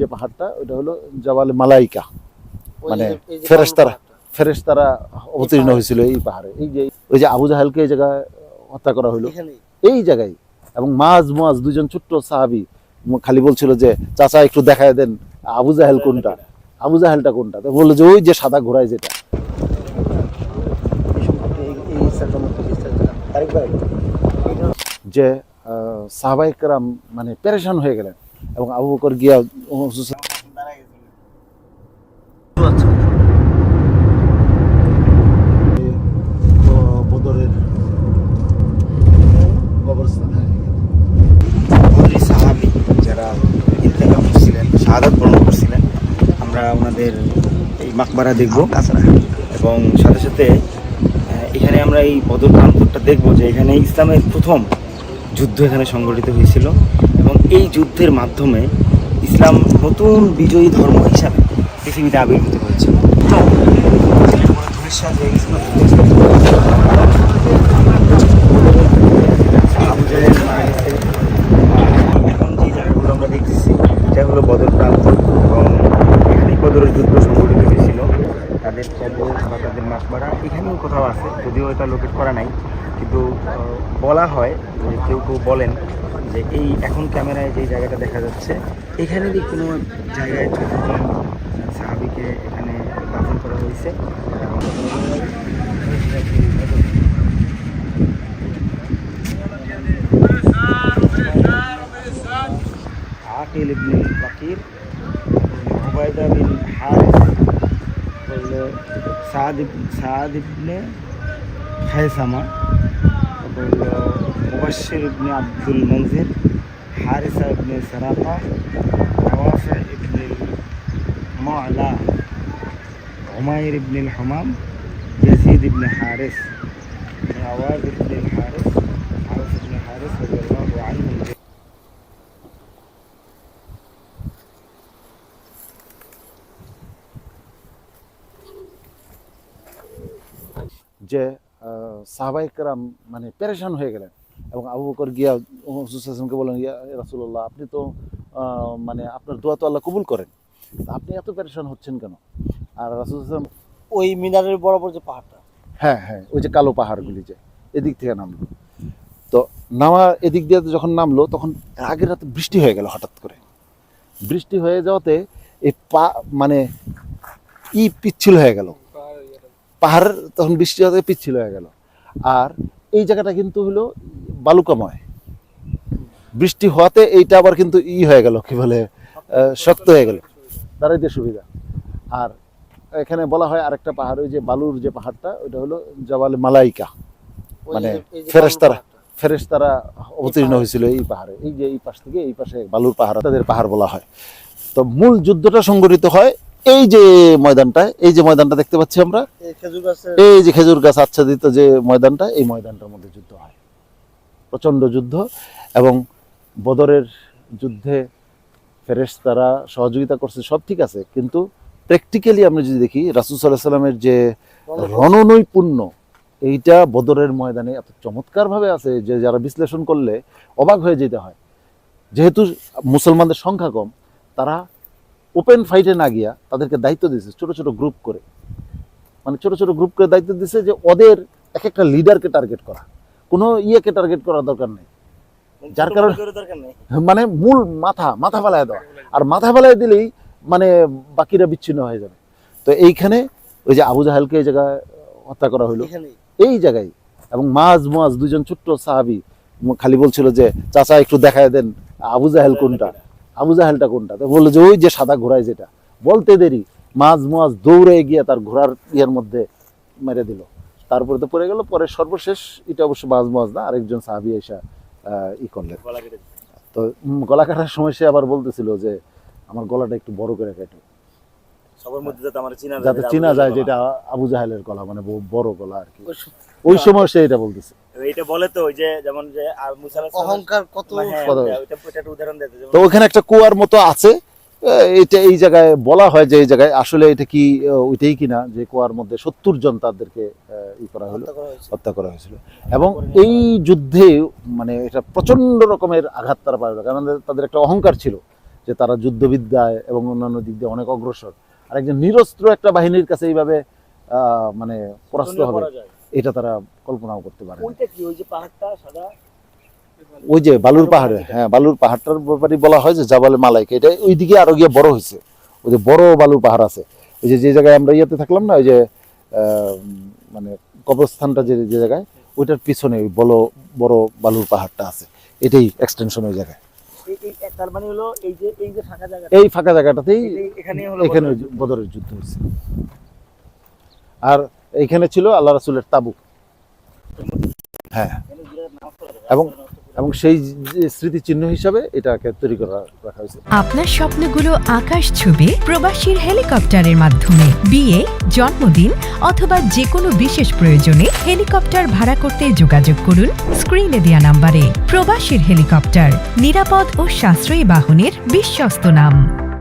যে পাহাড়টা ওটা হলো জাবালে মালাইকা, মানে ফেরেশতারা অবতীর্ণ হয়েছিল এই পাহাড়ে। এই যে ওই যে আবু জাহেলকে এই জায়গায় হত্যা করা হলো এই জায়গায়, এবং মাজ মুয়াজ দুজন ছোট্ট সাহাবী খালি বলছিল যে চাচা একটু দেখায় দেন আবু জাহেল কোনটা, আবু জাহেলটা কোনটা। তো বললো যে ওই যে সাদা ঘোড়ায় যেটা। যে সাহাবায়ে কেরাম মানে পেরেশান হয়ে গেলেন এবং আবু বকর গিয়া বদরের সাহাবী যারা ইন্তেকাল করছিলেন, শাহাদাত বরণ করছিলেন, আমরা ওনাদের এই মাকবারা দেখব এবং সাথে সাথে এখানে আমরা এই বদর প্রান্তরটা দেখব যে এখানে ইসলামের প্রথম যুদ্ধ এখানে সংগঠিত হয়েছিল এবং এই যুদ্ধের মাধ্যমে ইসলাম নতুন বিজয়ী ধর্ম হিসাবে পৃথিবীতে আবির্ভূত হয়েছিল। এখন যে জায়গাগুলো আমরা দেখতেছি এটা হলো বদর প্রান্ত এবং এখানেই বদরের যুদ্ধ সংগঠিত হয়েছিল। তাদের কবর বা তাদের মাকবারা এখানেও কোথাও আছে, যদিও এটা লোকেট করা নাই, কিন্তু বলা হয় যে কেউ কেউ বলেন যে এই এখন ক্যামেরায় যে জায়গাটা দেখা যাচ্ছে এখানেরই কোনো জায়গায় 14 জন সাহাবীকে এখানে দাফন করা হয়েছে। আকিল ইবনে বাকির, উবাইদা বিন হারিস, সাদ ইবনে খায়সামা, মুবাশশির ইবনে আব্দুল মনজির, হারিসা ইবনে সারাফা, নওয়াফি ইবনে মুআলা, উমাইর ইবনে হামাম, ইয়াজিদ ইবনে হারিস, আওয়াজ ইবনে হারিস, আওস ইবনে হারিস রাদিয়াল্লাহু আনহু। যে সাহাবায়ে কেরাম মানে পেরেশান হয়ে গেলেন এবং আবু বকর গিয়া রাসূল সাল্লাল্লাহু আলাইহি ওয়াসাল্লামকে বললেন, ইয়া রাসূলুল্লাহ, আপনি তো মানে আপনার দোয়া তো আল্লাহ কবুল করেন, আপনি এত পেরেশান হচ্ছেন কেন? আর রাসূল সাল্লাল্লাহু আলাইহি ওয়াসাল্লাম ওই মিনারের বরাবর যে পাহাড়টা, হ্যাঁ হ্যাঁ ওই যে কালো পাহাড়গুলি যে এদিক থেকে নামলো, তো নামা এদিক দিয়ে যখন নামলো তখন আগের রাতে বৃষ্টি হয়ে গেল। হঠাৎ করে বৃষ্টি হয়ে যাওয়াতে এই মানে পিচ্ছিল হয়ে গেল, পাহাড় তখন বৃষ্টি হতে পিচ্ছিল হয়ে গেল। আর এই জায়গাটা কিন্তু হলো বালুকাময়, বৃষ্টি হওয়াতে এইটা আবার কিন্তু হয়ে গেল, কি বলে, শক্ত হয়ে গেল, দাঁড়াইতে সুবিধা। আর এখানে বলা হয় আরেকটা পাহাড়, ওই যে বালুর যে পাহাড়টা ওইটা হলো জাবালে মালাইকা, মানে ফেরেশতারা অবতীর্ণ হয়েছিল এই পাহাড়ে। এই যে এই পাশ থেকে এই পাশে বালুর পাহাড়, তাদের পাহাড় বলা হয়। তো মূল যুদ্ধটা সংঘটিত হয় এই যে ময়দানটা, এই যে ময়দানটা দেখতে পাচ্ছি আমরা, এই যে খেজুর গাছ আচ্ছাদিত যে ময়দানটা, এই ময়দানটার মধ্যে যুদ্ধ হয়, প্রচন্ড যুদ্ধ। এবং বদরের যুদ্ধে ফেরেশতারা সহযোগিতা করছে, সব ঠিক আছে, কিন্তু প্র্যাকটিক্যালি আমরা যদি দেখি রাসূল সাল্লাল্লাহু আলাইহি ওয়াসাল্লামের যে রণনৈপুণ্য, এইটা বদরের ময়দানে এত চমৎকারভাবে আছে যে যারা বিশ্লেষণ করলে অবাক হয়ে যেতে হয়। যেহেতু মুসলমানদের সংখ্যা কম, তারা ওপেন ফাইটে না গিয়া তাদেরকে দায়িত্ব দিয়েছে ছোট ছোট গ্রুপ করে, মানে ছোট ছোট গ্রুপ করে দায়িত্ব দিয়েছে যে ওদের এক একটা লিডারকে টার্গেট করা, কোনো ইয়েকে টার্গেট করার দরকার নেই, যার কারণে মানে মূল মাথা ফেলায় দেওয়া, আর মাথা ফেলায় দিলেই মানে বাকিরা বিচ্ছিন্ন হয়ে যাবে। তো এইখানে ওই যে আবু জাহেলকে এই জায়গায় হত্যা করা হলো এই জায়গায়, এবং মাজ মুয়াজ দুজন ছোট্ট সাহাবী খালি বলছিল যে চাচা একটু দেখায় দেন আবু জাহেল কোনটা, আবু জাহেলটা কোনটা। তো বললো যে ওই যে সাদা ঘোড়ায় যেটা। বলতে দেরি মাজ মুয়াজ দৌড়ে গিয়ে তার ঘোড়ার ইয়ের মধ্যে মেরে দিল, তারপরে তো পড়ে গেল। পরে সর্বশেষ এটা অবশ্য মাজ মুয়াজ না, আরেকজন সাহাবী এসে করলেন। তো গলা কাটার সময় সে আবার বলতেছিল যে আমার গলাটা একটু বড় করে কাটো, সবার মধ্যে যাতে চেনা যায় যেটা আবু জাহেলের গলা, মানে বড় গলা আর কি। ওই সময় সে এটা বলতেছে। এটা বলে তো ওই যে যেমন যে মুসা আলাইহিস সালাম অহংকার কত, ওইটা উদাহরণ দিতে। তো ওখানে একটা কুয়ার মতো আছে, এটা এই জায়গায় বলা হয় যে এই জায়গায় আসলে এটা কি ওইটাই কিনা, যে কুয়ার মধ্যে 70 জন তাদেরকে হত্যা করা হয়েছিল। এবং এই যুদ্ধে মানে এটা প্রচন্ড রকমের আঘাত তারা পায়, কারণ তাদের একটা অহংকার ছিল যে তারা যুদ্ধবিদ্যায় এবং অন্যান্য দিক দিয়ে অনেক অগ্রসর, আর একজন নিরস্ত্র একটা বাহিনীর কাছে এইভাবে মানে পরাস্ত হবে, করা যায়। এটা তারা কল্পনাও করতে পারে না। ওইটা কি ওই যে পাহাড়টা সাদা? ওই যে বালুর পাহাড়ে, হ্যাঁ বালুর পাহাড়টার ব্যাপারে বলা হয় যে জাবালে মালাইকা, এটা ওইদিকে আরো গিয়ে বড় হয়েছে। ওই যে বড় বালুর পাহাড় আছে, ওই যে যে জায়গায় আমরা ইয়েতে থাকলাম না, ওই যে মানে কবরস্থানটা যে যে জায়গায়, ওইটার পিছনে ওই বড় বড় বালুর পাহাড়টা আছে, এটাই এক্সটেনশন ওই জায়গায়। তার মানে হলো এই যে ফাঁকা জায়গা, এই ফাঁকা জায়গাটাতেই এখানেই হলো এখানে বদরের যুদ্ধ হয়েছে। আর এইখানে ছিল আল্লাহ রাসূলের তাবু। হ্যাঁ, এবং এবং সেই যে স্মৃতিচিহ্ন হিসাবে এটাকে তৈরি করা রাখা হয়েছে। আপনার স্বপ্নগুলো আকাশ ছুবে প্রবাসীর হেলিকপ্টারের মাধ্যমে। বিয়ে, জন্মদিন অথবা যে কোনো বিশেষ প্রয়োজনে হেলিকপ্টার ভাড়া করতে যোগাযোগ করুন স্ক্রিনে দেয়া নাম্বারে। প্রবাসীর হেলিকপ্টার, নিরাপদ ও সাশ্রয়ী বাহনের বিশ্বস্ত নাম।